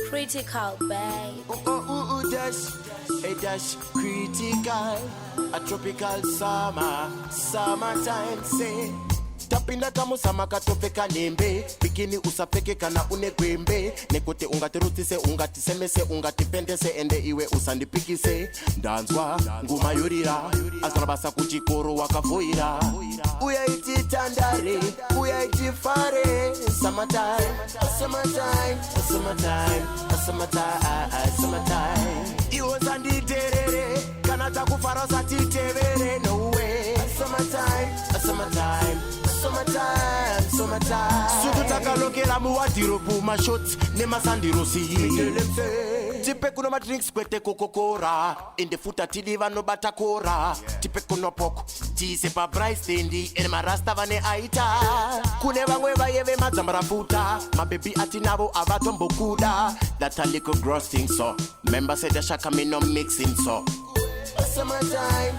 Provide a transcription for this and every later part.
Critical, babe. Dash, a dash, critical, a tropical summertime, say. Tapinda kama samaka topeka nembe bikini usapeke kana unegwembe nekote ungatirutise ungatisemese ungatipendese ende iwe usandipikise ndanzwa nguma yorira asanabasa kuchikoro wakavoira uyaiti tandare uyaiti fare summertime iwo sanditerere kana takufara usatitevere no way summertime sutu takalokela muwadiropu mashot nemasandirosi tipe kuno madrinks kwete kokokora indefuta tiliva no batakora tipe kuno poko tise pa bright stendi ene marasta vane aita kune vamwe vayeve madzambarafuta mabebi ati navo avatombokuda that a little gross thing so member said the shaka me no mixing so summertime.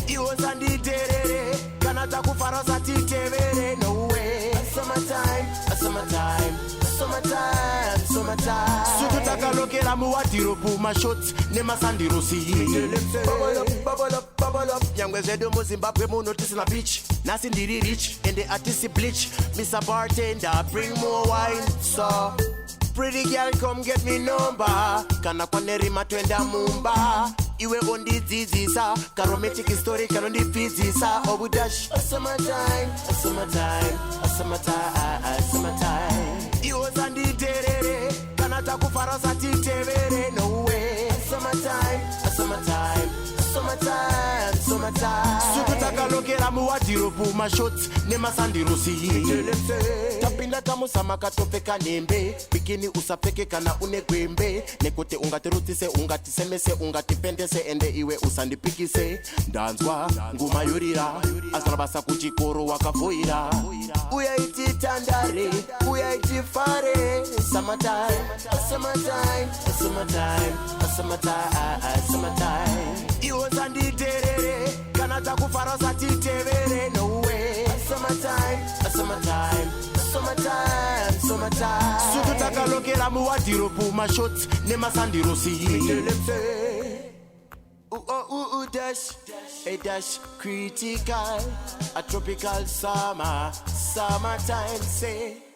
Iwo sanditerere kana takufara usatitevere no way summertime. Sutu takalokela muwadiropu mashot nemasandirosi bubble up nyangwe zedo mu Zimbabwe muno tisina beach nasi ndiri rich ende atisi bleach Mr. Bartender bring more wine so pretty girl come get me number kana kwanerima twenda mumba iwe ondidzidzisa karomantic story kanondipfidzisa obudash summertime iwo sanditerere kana takufara usatitevere no way summertime sutu takalokela muwadiropu mashot nemasandirosi tapinda kamusamaka topeka nembe bikini usapeke kana unegwembe nekote ungatirutise ungatisemese ungatipendese ende iwe usandipikise ndanzwa nguma yorira asanabasa kuchikoro wakavoira uyaiti tandare uyaiti fare summertime iwo sanditerere kana takufara usatitevere no way summertime sutu takalokela muwadiropu mashot nemasandirosi dash, a dash, critical, a tropical summertime, say.